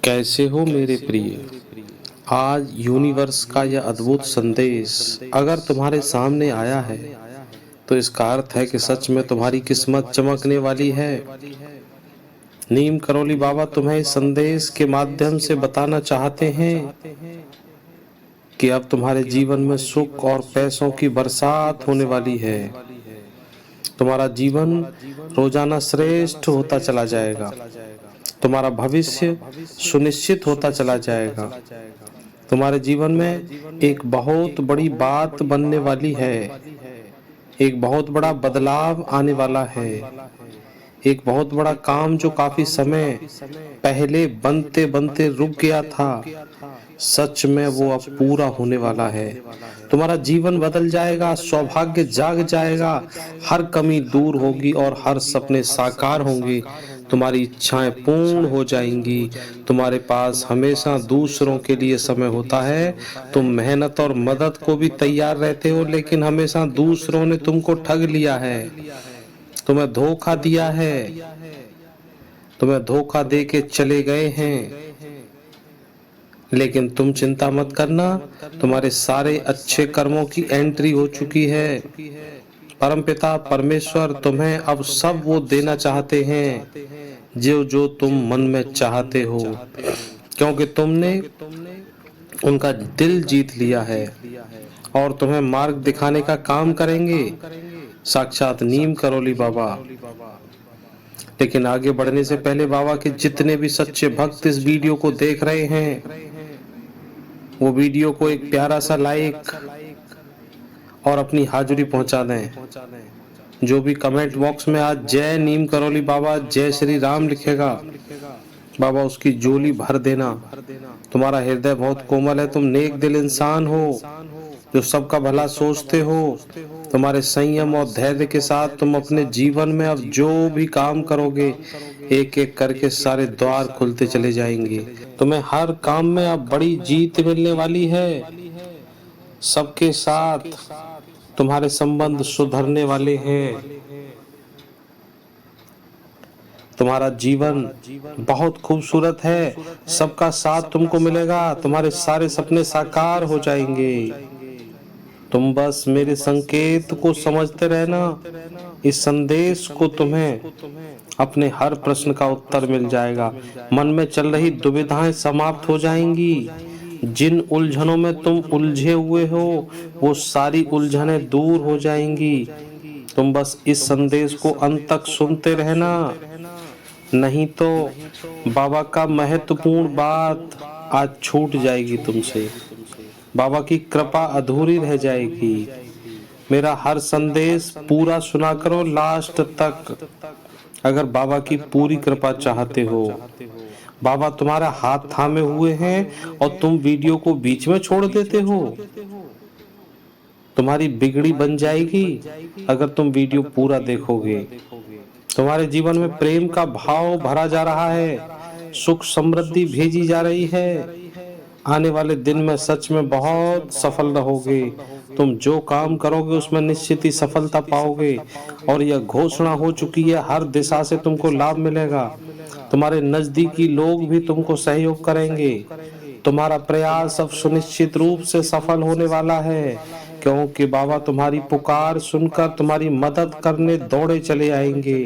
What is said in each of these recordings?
कैसे हो मेरे प्रिय। आज यूनिवर्स का यह अद्भुत संदेश अगर तुम्हारे सामने आया है तो इसका अर्थ है कि सच में तुम्हारी किस्मत चमकने वाली है। नीम करोली बाबा तुम्हें इस संदेश के माध्यम से बताना चाहते हैं कि अब तुम्हारे जीवन में सुख और पैसों की बरसात होने वाली है। तुम्हारा जीवन रोजाना श्रेष्ठ होता चला जाएगा। तुम्हारा भविष्य सुनिश्चित होता चला जाएगा। तुम्हारे जीवन में एक बहुत बड़ी बात बनने वाली है। एक बहुत बड़ा बदलाव आने वाला है। एक बहुत बड़ा काम जो काफी समय पहले बनते बनते रुक गया था, सच में वो अब पूरा होने वाला है। तुम्हारा जीवन बदल जाएगा, सौभाग्य जाग जाएगा, हर कमी दूर होगी और हर सपने साकार होंगे। तुम्हारी इच्छाएं पूर्ण हो जाएंगी। तुम्हारे पास हमेशा दूसरों के लिए समय होता है। तुम मेहनत और मदद को भी तैयार रहते हो, लेकिन हमेशा दूसरों ने तुमको ठग लिया है, तुम्हें धोखा दिया है, तुम्हें धोखा दे के चले गए हैं। लेकिन तुम चिंता मत करना, तुम्हारे सारे अच्छे कर्मों की एंट्री हो चुकी है। परमपिता परमेश्वर तुम्हें अब सब वो देना चाहते हैं जो जो तुम मन में चाहते हो, क्योंकि तुमने उनका दिल जीत लिया है और तुम्हें मार्ग दिखाने का काम करेंगे साक्षात नीम करोली बाबा। लेकिन आगे बढ़ने से पहले बाबा के जितने भी सच्चे भक्त इस वीडियो को देख रहे हैं, वो वीडियो को एक प्यारा सा लाइक और अपनी हाजिरी पहुंचा दें। जो भी कमेंट बॉक्स में आज जय नीम करोली बाबा, जय श्री राम लिखेगा, बाबा उसकी झोली भर देना। तुम्हारा हृदय बहुत कोमल है, तुम नेक दिल इंसान हो जो सबका भला सोचते हो। तुम्हारे संयम और धैर्य के साथ तुम अपने जीवन में अब जो भी काम करोगे, एक एक करके सारे द्वार खुलते चले जाएंगे। तुम्हें हर काम में अब बड़ी जीत मिलने वाली है। सबके साथ तुम्हारे संबंध सुधरने वाले हैं। तुम्हारा जीवन बहुत खूबसूरत है, सबका साथ तुमको मिलेगा, तुम्हारे सारे सपने साकार हो जाएंगे। तुम बस मेरे संकेत को समझते रहना। इस संदेश को तुम्हें अपने हर प्रश्न का उत्तर मिल जाएगा। मन में चल रही दुविधाएं समाप्त हो जाएंगी। जिन उलझनों में तुम उलझे हुए हो, वो सारी उलझनें दूर हो जाएंगी। तुम बस इस संदेश को अंत तक सुनते रहना, नहीं तो बाबा का महत्वपूर्ण बात आज छूट जाएगी तुमसे। बाबा की कृपा अधूरी रह जाएगी। मेरा हर संदेश पूरा सुना करो लास्ट तक, अगर बाबा की पूरी कृपा चाहते हो। बाबा तुम्हारा हाथ थामे हुए हैं और तुम वीडियो को बीच में छोड़ देते हो। तुम्हारी बिगड़ी बन जाएगी अगर तुम वीडियो पूरा देखोगे। तुम्हारे जीवन में प्रेम का भाव भरा जा रहा है, सुख समृद्धि भेजी जा रही है। आने वाले दिन में सच में बहुत सफल रहोगे। तुम जो काम करोगे उसमें निश्चित ही सफलता पाओगे और यह घोषणा हो चुकी है, हर दिशा से तुमको लाभ मिलेगा। तुम्हारे नजदीकी लोग भी तुमको सहयोग करेंगे। तुम्हारा प्रयास अब सुनिश्चित रूप से सफल होने वाला है, क्योंकि बाबा तुम्हारी पुकार सुनकर तुम्हारी मदद करने दौड़े चले आएंगे।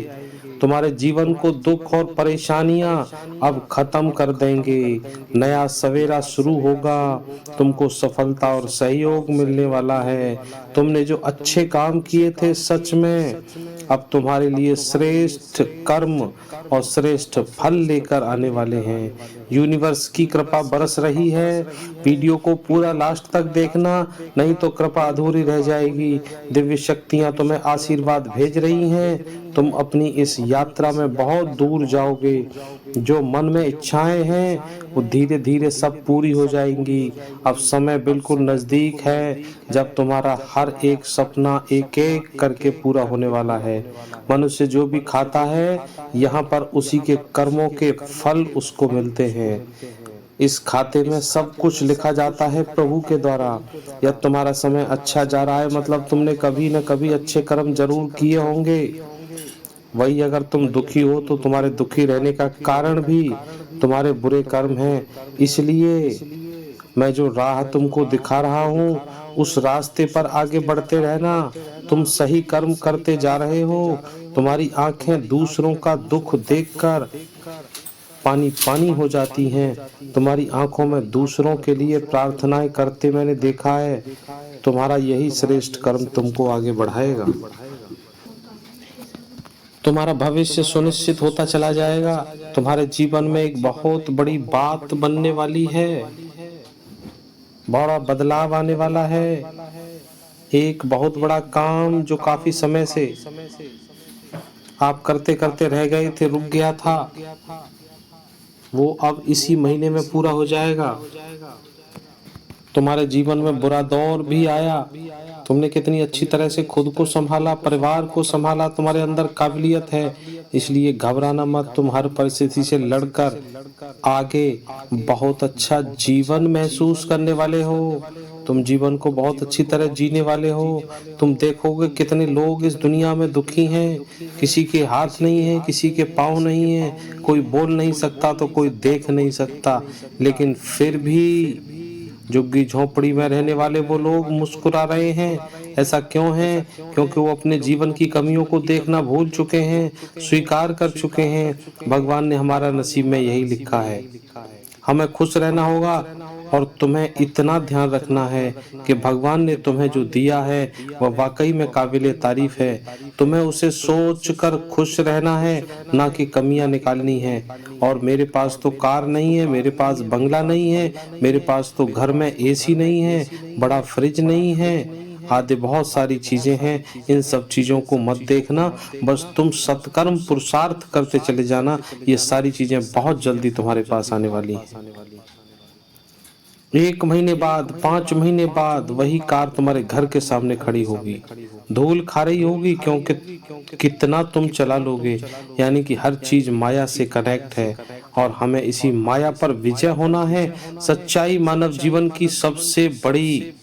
तुम्हारे जीवन को दुख और परेशानियां अब खत्म कर देंगे। नया सवेरा शुरू होगा। तुमको सफलता और सहयोग मिलने वाला है। तुमने जो अच्छे काम किए थे, सच में अब तुम्हारे लिए श्रेष्ठ कर्म और श्रेष्ठ फल लेकर आने वाले हैं। यूनिवर्स की कृपा बरस रही है। वीडियो को पूरा लास्ट तक देखना, नहीं तो कृपा अधूरी रह जाएगी। दिव्य शक्तियां तुम्हें आशीर्वाद भेज रही हैं। तुम अपनी इस यात्रा में बहुत दूर जाओगे। जो मन में इच्छाएं हैं वो धीरे धीरे सब पूरी हो जाएंगी। अब समय बिल्कुल नजदीक है जब तुम्हारा हर एक सपना एक एक करके पूरा होने वाला है। मनुष्य जो भी खाता है, यहाँ पर उसी के कर्मों के फल उसको मिलते हैं। इस खाते में सब कुछ लिखा जाता है प्रभु के द्वारा। यह तुम्हारा समय अच्छा जा रहा है, मतलब तुमने कभी न कभी अच्छे कर्म जरूर किए होंगे। वही अगर तुम दुखी हो तो तुम्हारे दुखी रहने का कारण भी तुम्हारे बुरे कर्म हैं। इसलिए मैं जो राह तुमको दिखा रहा हूँ, उस रास्ते पर आगे बढ़ते रहना। तुम सही कर्म करते जा रहे हो। तुम्हारी आंखें दूसरों का दुख देखकर पानी पानी हो जाती हैं। तुम्हारी आंखों में दूसरों के लिए प्रार्थनाएं करते मैंने देखा है। तुम्हारा यही श्रेष्ठ कर्म तुमको आगे बढ़ाएगा। तुम्हारा भविष्य सुनिश्चित होता चला जाएगा। तुम्हारे जीवन में एक बहुत बड़ी बात बनने वाली है। बड़ा बदलाव आने वाला है। एक बहुत बड़ा काम जो काफी समय से आप करते करते रह गए थे, रुक गया था, वो अब इसी महीने में पूरा हो जाएगा। तुम्हारे जीवन में बुरा दौर भी आया, तुमने कितनी अच्छी तरह से खुद को संभाला, परिवार को संभाला, तुम्हारे अंदर काबिलियत है, इसलिए घबराना मत। तुम हर परिस्थिति से लड़कर आगे बहुत अच्छा जीवन महसूस करने वाले हो। तुम जीवन को बहुत अच्छी तरह जीने वाले हो। तुम देखोगे कितने लोग इस दुनिया में दुखी हैं, किसी के हाथ नहीं है, किसी के पाँव नहीं है, कोई बोल नहीं सकता तो कोई देख नहीं सकता, लेकिन फिर भी झुग्गी झोपड़ी में रहने वाले वो लोग मुस्कुरा रहे हैं। ऐसा क्यों है? क्योंकि वो अपने जीवन की कमियों को देखना भूल चुके हैं, स्वीकार कर चुके हैं। भगवान ने हमारा नसीब में यही लिखा है। हमें खुश रहना होगा और तुम्हें इतना ध्यान रखना है कि भगवान ने तुम्हें जो दिया है वह वाकई में काबिले तारीफ है। तुम्हें उसे सोच कर खुश रहना है, ना कि कमियां निकालनी है। और मेरे पास तो कार नहीं है, मेरे पास बंगला नहीं है, मेरे पास तो घर में एसी नहीं है, बड़ा फ्रिज नहीं है, आदि बहुत सारी चीजें हैं। इन सब चीजों को मत देखना, बस तुम सत्कर्म पुरुषार्थ करते चले जाना। ये सारी चीजें बहुत जल्दी तुम्हारे पास आने वाली हैं। 1 महीने बाद, 5 महीने बाद वही कार तुम्हारे घर के सामने खड़ी होगी, धूल खा रही होगी, क्योंकि कितना तुम चला लोगे। यानी कि हर चीज माया से कनेक्ट है और हमें इसी माया पर विजय होना है। सच्चाई मानव जीवन की सबसे बड़ी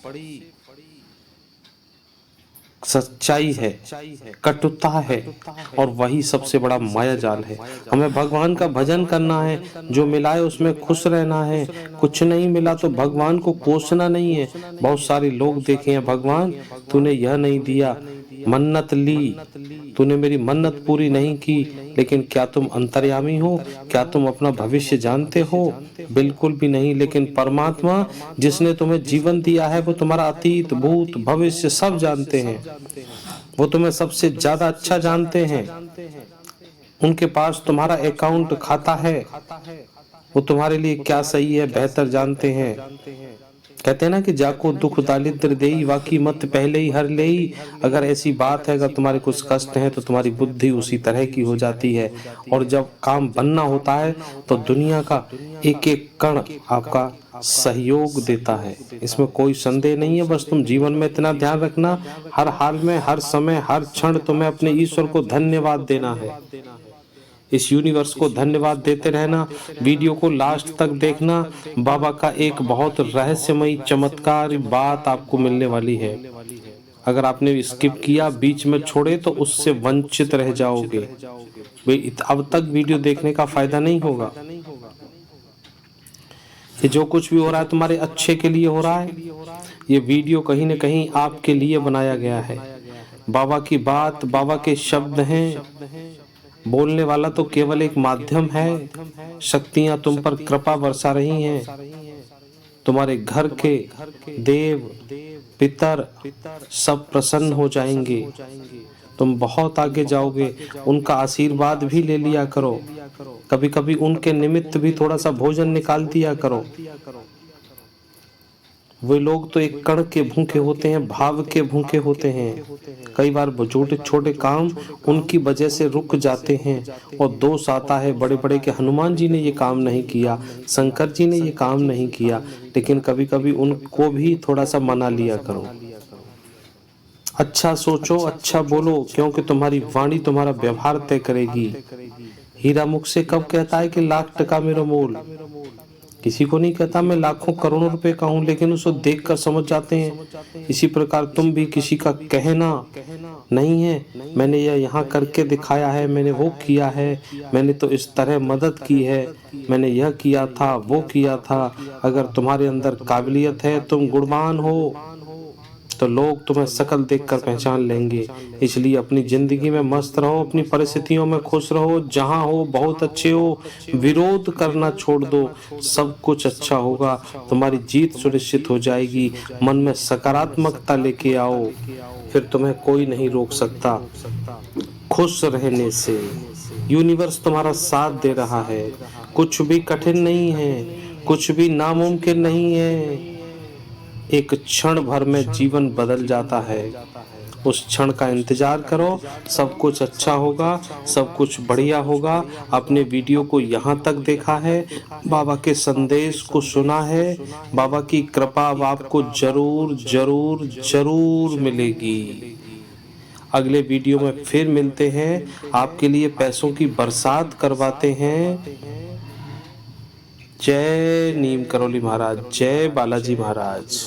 सच्चाई है, कटुता है, और वही सबसे बड़ा माया जाल है। हमें भगवान का भजन करना है, जो मिला है उसमें खुश रहना है। कुछ नहीं मिला तो भगवान को कोसना नहीं है। बहुत सारे लोग देखे हैं, भगवान तूने यह नहीं दिया, मन्नत ली, तूने मेरी मन्नत पूरी नहीं की, लेकिन क्या तुम अंतर्यामी हो? क्या तुम अपना भविष्य जानते हो? बिल्कुल भी नहीं। लेकिन परमात्मा जिसने तुम्हें जीवन दिया है वो तुम्हारा अतीत, भूत, भविष्य सब जानते हैं। वो तुम्हें सबसे ज्यादा अच्छा जानते हैं। उनके पास तुम्हारा अकाउंट खाता है। वो तुम्हारे लिए क्या सही है बेहतर जानते हैं। कहते हैं ना कि जाको दुख दारिद्र देई, वाकी मत पहले ही हर लेई। अगर ऐसी बात है, अगर तुम्हारे कुछ कष्ट हैं तो तुम्हारी बुद्धि उसी तरह की हो जाती है। और जब काम बनना होता है तो दुनिया का एक एक कण आपका सहयोग देता है, इसमें कोई संदेह नहीं है। बस तुम जीवन में इतना ध्यान रखना, हर हाल में, हर समय, हर क्षण तुम्हें अपने ईश्वर को धन्यवाद देना है। इस यूनिवर्स को धन्यवाद देते रहना। वीडियो को लास्ट तक देखना। बाबा का एक बहुत रहस्यमयी चमत्कार बात आपको मिलने वाली है। अगर आपने स्किप किया, बीच में छोड़े, तो उससे वंचित रह जाओगे। अब तक वीडियो देखने का फायदा नहीं होगा। ये जो कुछ भी हो रहा है तुम्हारे अच्छे के लिए हो रहा है। ये वीडियो कहीं न कहीं आपके लिए बनाया गया है। बाबा की बात, बाबा के शब्द हैं। बोलने वाला तो केवल एक माध्यम है। शक्तियां तुम पर कृपा बरसा रही हैं। तुम्हारे घर के देव पितर सब प्रसन्न हो जाएंगे। तुम बहुत आगे जाओगे। उनका आशीर्वाद भी ले लिया करो। कभी कभी उनके निमित्त भी थोड़ा सा भोजन निकाल दिया करो। वे लोग तो एक कण के भूखे होते हैं, भाव के भूखे होते हैं। कई बार छोटे छोटे काम उनकी वजह से रुक जाते हैं और दोष आता है बड़े बड़े के हनुमान जी ने ये काम नहीं किया, शंकर जी ने ये काम नहीं किया। लेकिन कभी कभी उनको भी थोड़ा सा मना लिया करो। अच्छा सोचो, अच्छा बोलो, क्योंकि तुम्हारी वाणी तुम्हारा व्यवहार तय करेगी। हीरा मुख से कब कहता है कि लाख टका मेरो मोल। किसी को नहीं कहता मैं लाखों करोड़ों रुपए का हूं, लेकिन उसको देखकर समझ जाते हैं। इसी प्रकार तुम भी किसी का कहना नहीं है, मैंने यह यहाँ करके दिखाया है, मैंने वो किया है, मैंने तो इस तरह मदद की है, मैंने यह किया था, वो किया था। अगर तुम्हारे अंदर काबिलियत है, तुम गुणवान हो, तो लोग तुम्हें शकल देखकर पहचान लेंगे। इसलिए अपनी जिंदगी में मस्त रहो, अपनी परिस्थितियों में खुश रहो, जहां हो बहुत अच्छे हो, विरोध करना छोड़ दो, सब कुछ अच्छा होगा, तुम्हारी जीत सुनिश्चित हो जाएगी। मन में सकारात्मकता लेके आओ, फिर तुम्हें कोई नहीं रोक सकता। खुश रहने से यूनिवर्स तुम्हारा साथ दे रहा है। कुछ भी कठिन नहीं है, कुछ भी नामुमकिन नहीं है। एक क्षण भर में जीवन बदल जाता है। उस क्षण का इंतजार करो, सब कुछ अच्छा होगा, सब कुछ बढ़िया होगा। आपने वीडियो को यहाँ तक देखा है, बाबा के संदेश को सुना है, बाबा की कृपा अब आपको जरूर जरूर जरूर मिलेगी। अगले वीडियो में फिर मिलते हैं, आपके लिए पैसों की बरसात करवाते हैं। जय नीम करोली महाराज, जय बालाजी महाराज।